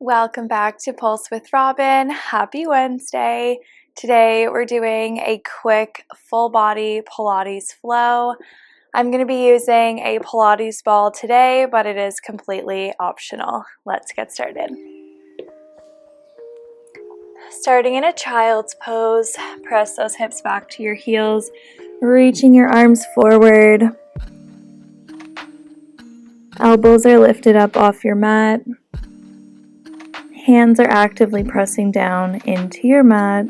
Welcome back to Pulse with Robin. Happy Wednesday. Today we're doing a quick full body Pilates flow. I'm going to be using a Pilates ball today, but it is completely optional. Let's get started. Starting in a child's pose, press those hips back to your heels, reaching your arms forward. Elbows are lifted up off your mat. Hands are actively pressing down into your mat.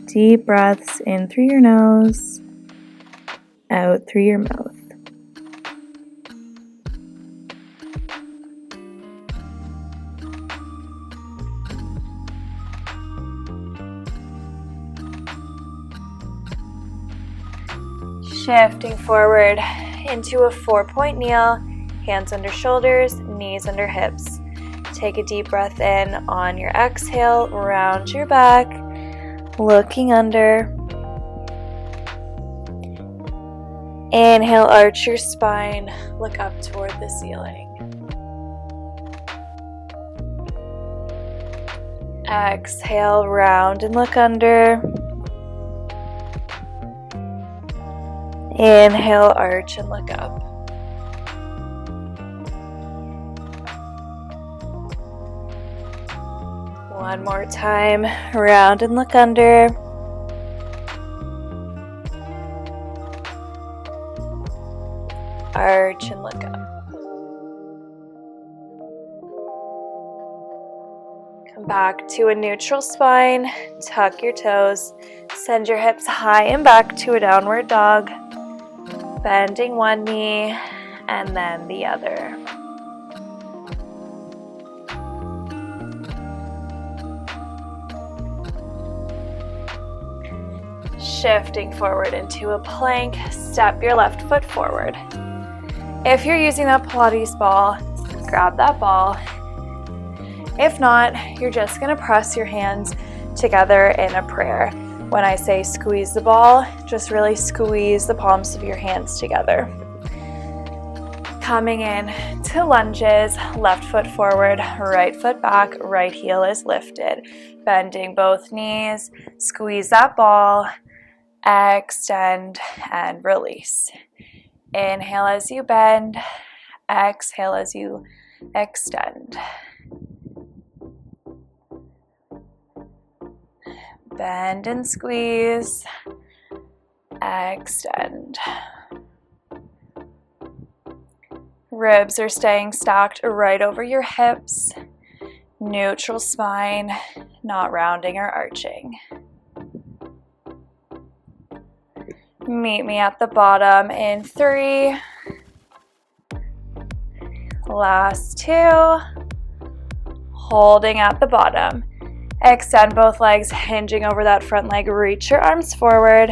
Deep breaths in through your nose, out through your mouth. Shifting forward into a 4-point kneel, hands under shoulders, knees under hips. Take a deep breath in on your exhale, round your back, looking under. Inhale, arch your spine, look up toward the ceiling. Exhale, round and look under. Inhale, arch and look up. One more time, round and look under. Arch and look up. Come back to a neutral spine, tuck your toes, send your hips high and back to a downward dog, bending one knee and then the other. Shifting forward into a plank, step your left foot forward. If you're using that Pilates ball, grab that ball. If not, you're just going to press your hands together in a prayer. When I say squeeze the ball, just really squeeze the palms of your hands together. Coming in to lunges, left foot forward, right foot back, right heel is lifted. Bending both knees, squeeze that ball. Extend and release. Inhale as you bend, exhale as you extend. Bend and squeeze, extend. Ribs are staying stacked right over your hips. Neutral spine, not rounding or arching. Meet me at the bottom in 3. Last 2. Holding at the bottom. Extend both legs, hinging over that front leg. Reach your arms forward.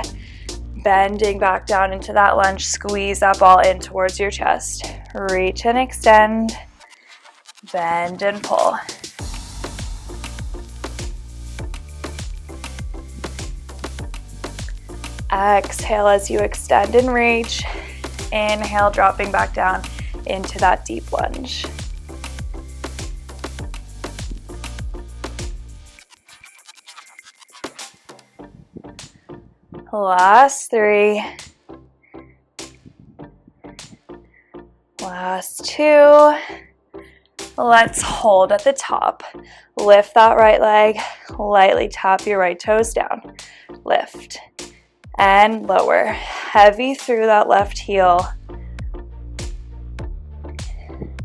Bending back down into that lunge. Squeeze that ball in towards your chest. Reach and extend. Bend and pull. Exhale as you extend and reach. Inhale, dropping back down into that deep lunge. Last 3. Last 2. Let's hold at the top. Lift that right leg. Lightly tap your right toes down. Lift. And lower, heavy through that left heel.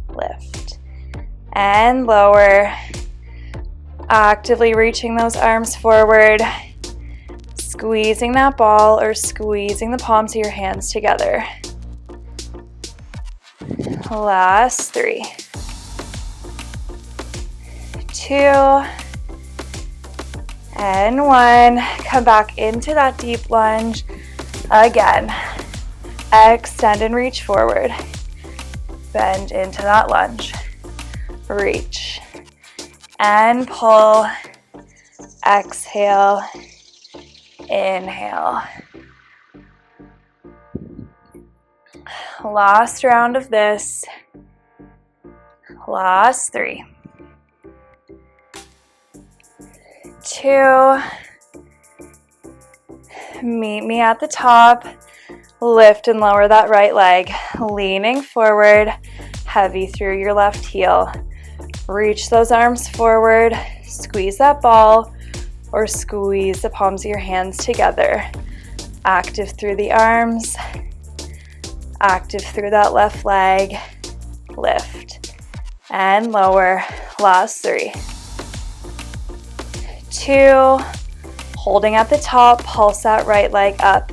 Lift and lower, actively reaching those arms forward, squeezing that ball or squeezing the palms of your hands together. Last 3, 2, and 1. Come back into that deep lunge. Again, extend and reach forward. Bend into that lunge. Reach and pull. Exhale. Inhale. Last round of this. Last 3, 2. Meet me at the top. Lift and lower that right leg, leaning forward, heavy through your left heel. Reach those arms forward, squeeze that ball, or squeeze the palms of your hands together. Active through the arms, active through that left leg. Lift and lower. Last 3. 2. Holding at the top, pulse that right leg up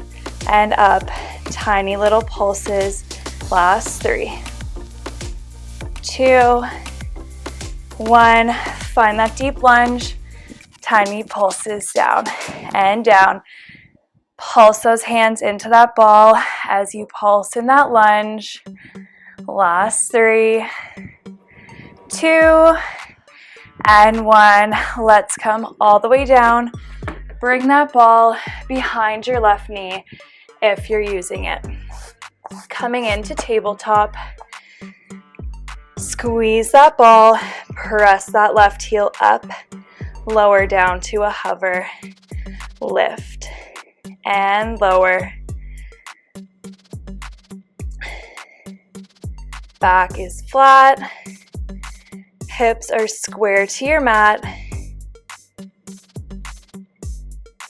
and up. Tiny little pulses. Last 3. 2. 1. Find that deep lunge. Tiny pulses down and down. Pulse those hands into that ball as you pulse in that lunge. Last 3. 2. And 1. Let's come all the way down. Bring that ball behind your left knee if you're using it. Coming into tabletop. Squeeze that ball. Press that left heel up. Lower down to a hover. Lift and lower. Back is flat. Hips are square to your mat.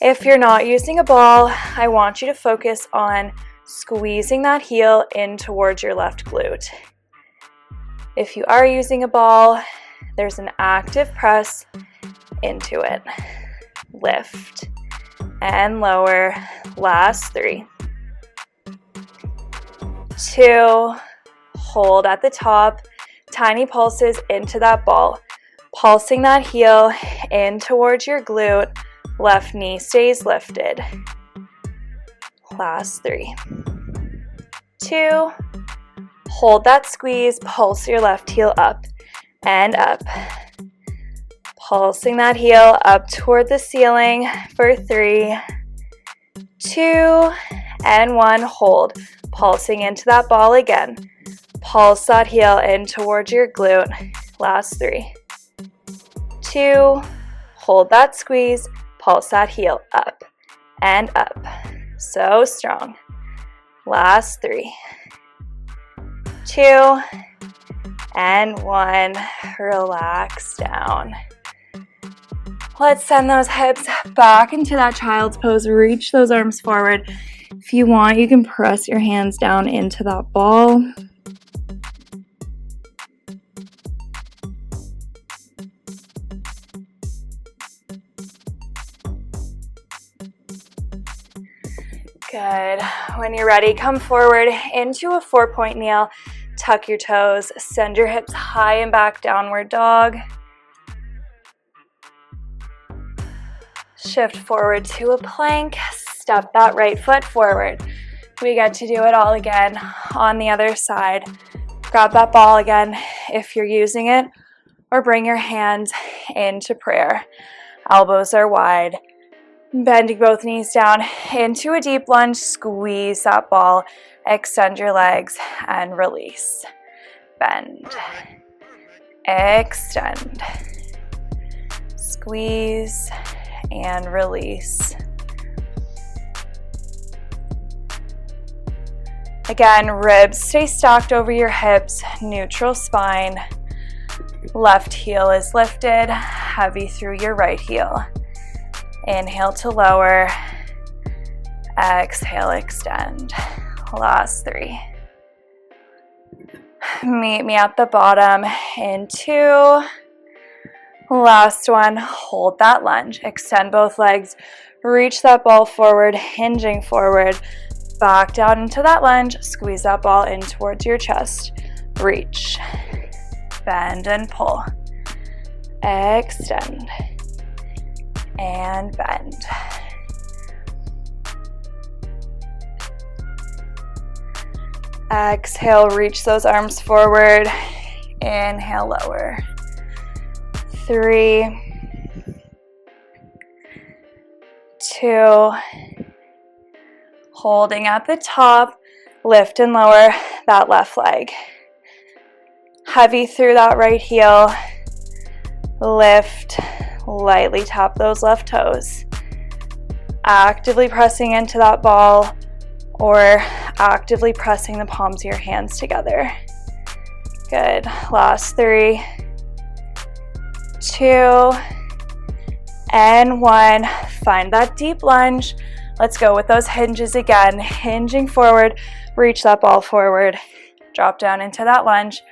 If you're not using a ball, I want you to focus on squeezing that heel in towards your left glute. If you are using a ball, there's an active press into it. Lift and lower. Last 3. 2. Hold at the top. Tiny pulses into that ball. Pulsing that heel in towards your glute. Left knee stays lifted. Last 3. 2. Hold that squeeze. Pulse your left heel up and up. Pulsing that heel up toward the ceiling for 3. 2. And 1. Hold. Pulsing into that ball again. Pulse that heel in towards your glute. Last 3. 2. Hold that squeeze. Pulse that heel up and up. So strong. Last 3. 2. And 1. Relax down. Let's send those hips back into that child's pose. Reach those arms forward. If you want, you can press your hands down into that ball. Good. When you're ready, come forward into a 4-point kneel. Tuck your toes. Send your hips high and back, downward dog. Shift forward to a plank. Step that right foot forward. We get to do it all again on the other side. Grab that ball again if you're using it, or bring your hands into prayer. Elbows are wide. Bending both knees down into a deep lunge. Squeeze that ball. Extend your legs and release. Bend. Extend. Squeeze and release. Again, ribs stay stacked over your hips. Neutral spine. Left heel is lifted. Heavy through your right heel. Inhale to lower. Exhale, extend. Last 3. Meet me at the bottom in 2. Last 1. Hold that lunge. Extend both legs. Reach that ball forward, hinging forward. Back down into that lunge. Squeeze that ball in towards your chest. Reach. Bend and pull. Extend. And bend. Exhale, reach those arms forward. Inhale, lower. 3, 2, holding at the top, lift and lower that left leg. Heavy through that right heel, lift, Lightly tap those left toes. Actively pressing into that ball or actively pressing the palms of your hands together. Good. Last 3, 2, and 1. Find that deep lunge. Let's go with those hinges again. Hinging forward, reach that ball forward. Drop down into that lunge.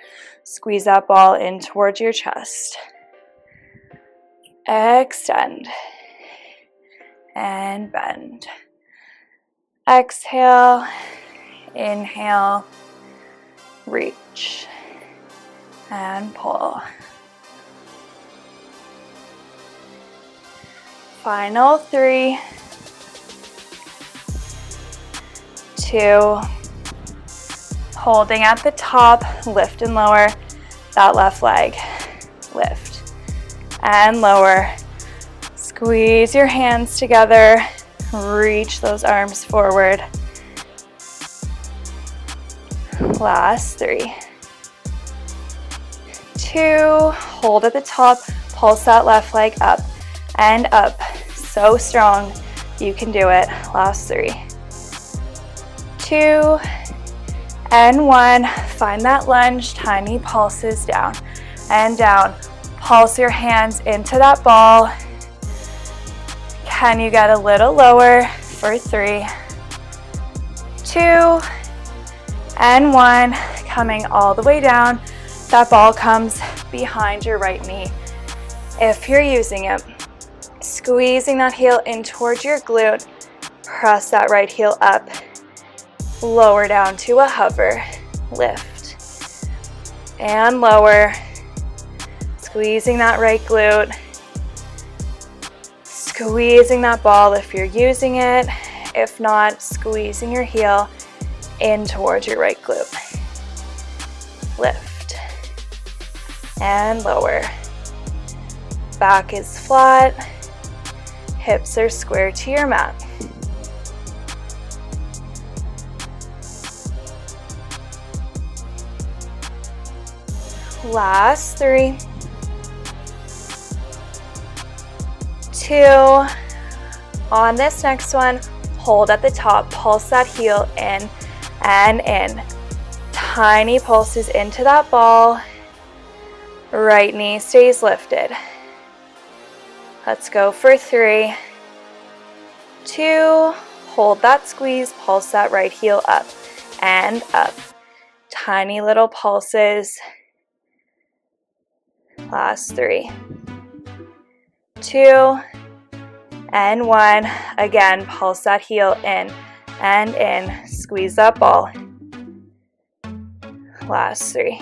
Squeeze that ball in towards your chest. Extend. And bend. Exhale, inhale, reach, and pull. Final 3, 2, holding at the top, lift and lower that left leg. Lift and lower. Squeeze your hands together, reach those arms forward. Last 3, 2, hold at the top, pulse that left leg up and up. So strong, you can do it. Last 3, 2, and 1. Find that lunge, tiny pulses down and down. Pulse your hands into that ball. Can you get a little lower for 3, 2, and 1. Coming all the way down. That ball comes behind your right knee. If you're using it, squeezing that heel in towards your glute. Press that right heel up. Lower down to a hover. Lift. And lower. Squeezing that right glute. Squeezing that ball if you're using it. If not, squeezing your heel in towards your right glute. Lift. And lower. Back is flat. Hips are square to your mat. Last 3, 2. On this next one, hold at the top, pulse that heel in and in. Tiny pulses into that ball. Right knee stays lifted. Let's go for 3, 2. Hold that squeeze, pulse that right heel up and up. Tiny little pulses. Last 3, 2, and 1. Again, pulse that heel in and in. Squeeze that ball. Last 3,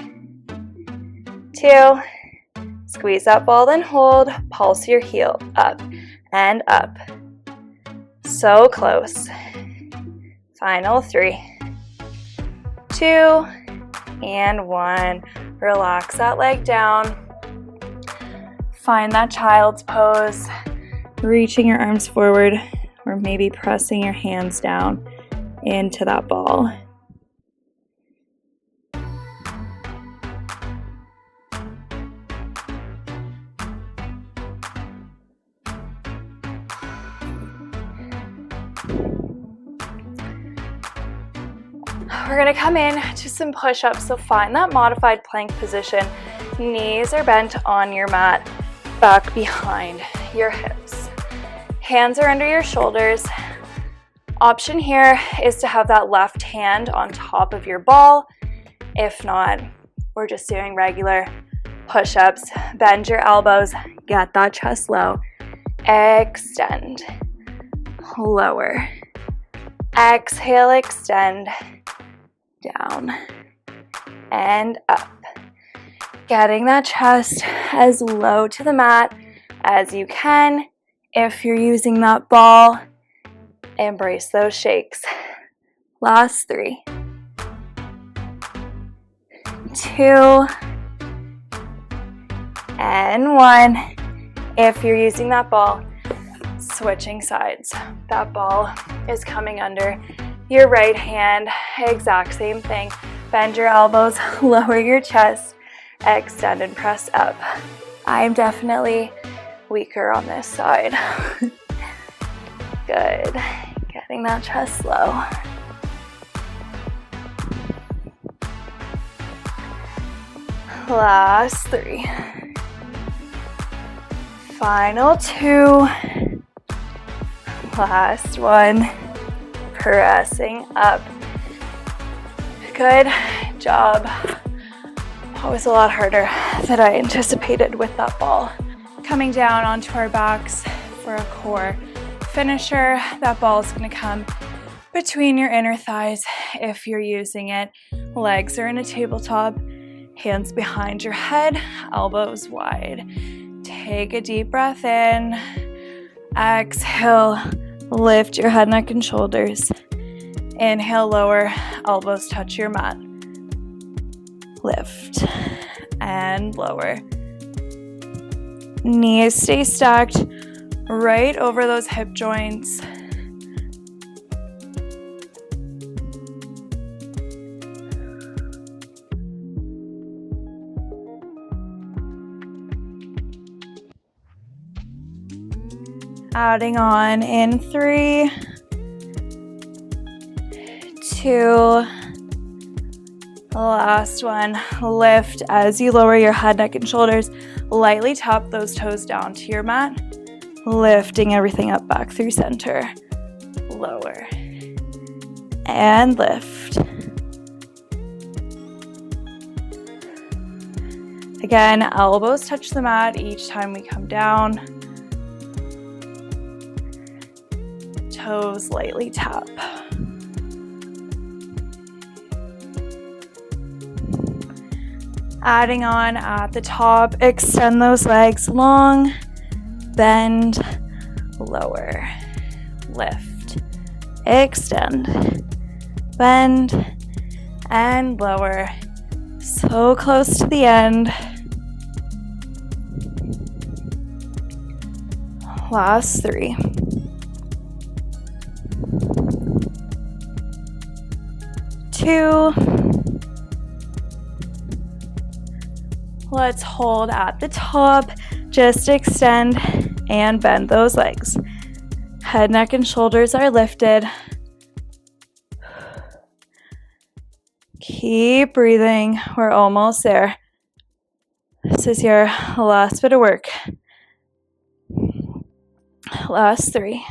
2. Squeeze that ball, then hold. Pulse your heel up and up. So close. Final 3, 2, and 1. Relax that leg down. Find that child's pose, reaching your arms forward or maybe pressing your hands down into that ball. We're gonna come in to some push-ups, so find that modified plank position. Knees are bent on your mat, back behind your hips. Hands are under your shoulders. Option here is to have that left hand on top of your ball. If not, we're just doing regular push-ups. Bend your elbows, get that chest low. Extend, lower. Exhale, extend, down and up. Getting that chest as low to the mat as you can. If you're using that ball, embrace those shakes. Last 3, 2, and 1. If you're using that ball, switching sides. That ball is coming under your right hand. Exact same thing. Bend your elbows, lower your chest, extend and press up. I am definitely weaker on this side. Good. Getting that chest low. Last 3. Final 2. Last 1. Pressing up. Good job. That was a lot harder than I anticipated with that ball. Coming down onto our backs for a core finisher. That ball is going to come between your inner thighs if you're using it. Legs are in a tabletop. Hands behind your head, elbows wide. Take a deep breath in. Exhale, lift your head, neck, and shoulders. Inhale, lower, elbows touch your mat. Lift and lower. Knees stay stacked right over those hip joints. Adding on in 3, 2, last one. Lift as you lower your head, neck, and shoulders. Lightly tap those toes down to your mat, lifting everything up back through center. Lower and lift. Again, elbows touch the mat each time we come down. Toes lightly tap. Adding on at the top, extend those legs long, bend, lower, lift, extend, bend, and lower. So close to the end. Last 3. 2. Let's hold at the top. Just extend and bend those legs. Head, neck, and shoulders are lifted. Keep breathing. We're almost there. This is your last bit of work. Last 3.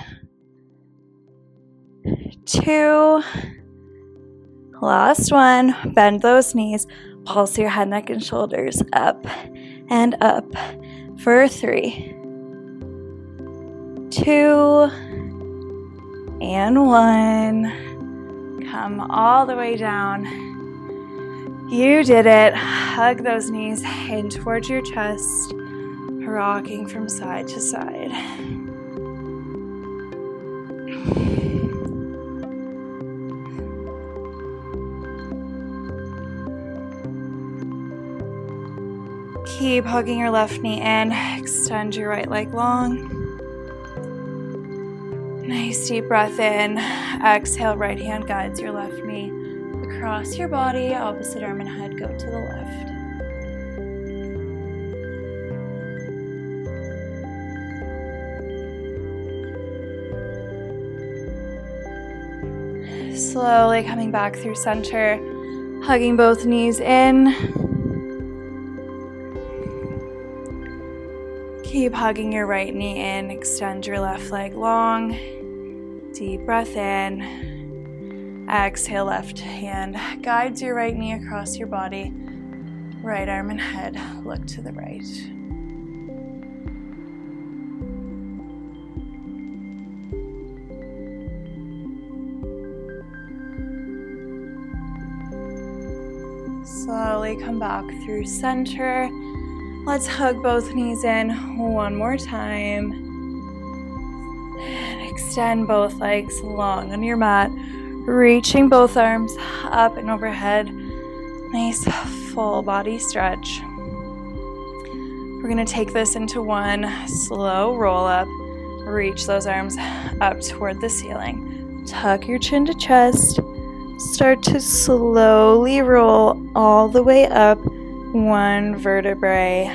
2. Last 1. Bend those knees. Pulse your head, neck, and shoulders up and up for 3, 2, and 1. Come all the way down. You did it. Hug those knees in towards your chest, rocking from side to side. Keep hugging your left knee in. Extend your right leg long. Nice deep breath in. Exhale, right hand guides your left knee across your body. Opposite arm and head go to the left. Slowly coming back through center. Hugging both knees in. Keep hugging your right knee in. Extend your left leg long. Deep breath in. Exhale, left hand guides your right knee across your body. Right arm and head look to the right. Slowly come back through center. Let's hug both knees in one more time. And extend both legs long on your mat, reaching both arms up and overhead. Nice full body stretch. We're going to take this into one slow roll up. Reach those arms up toward the ceiling. Tuck your chin to chest. Start to slowly roll all the way up, one vertebrae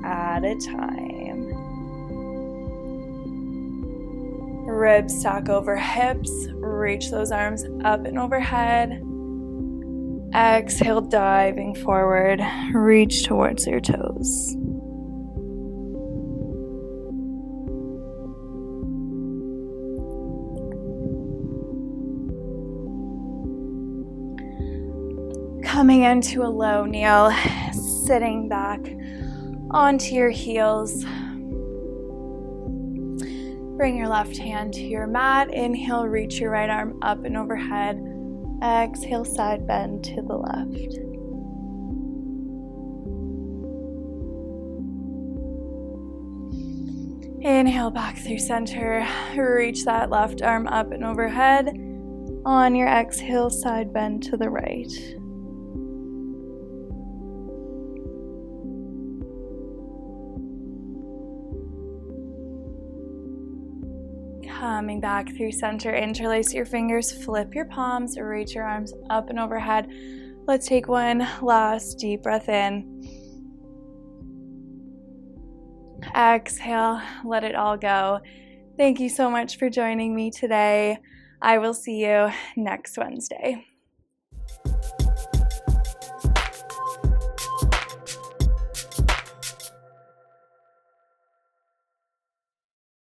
at a time. Ribs stack over hips. Reach those arms up and overhead. Exhale, diving forward. Reach towards your toes. Coming into a low kneel, sitting back onto your heels. Bring your left hand to your mat. Inhale, reach your right arm up and overhead. Exhale, side bend to the left. Inhale, back through center. Reach that left arm up and overhead. On your exhale, side bend to the right. Coming back through center, interlace your fingers, flip your palms, reach your arms up and overhead. Let's take one last deep breath in. Exhale, let it all go. Thank you so much for joining me today. I will see you next Wednesday.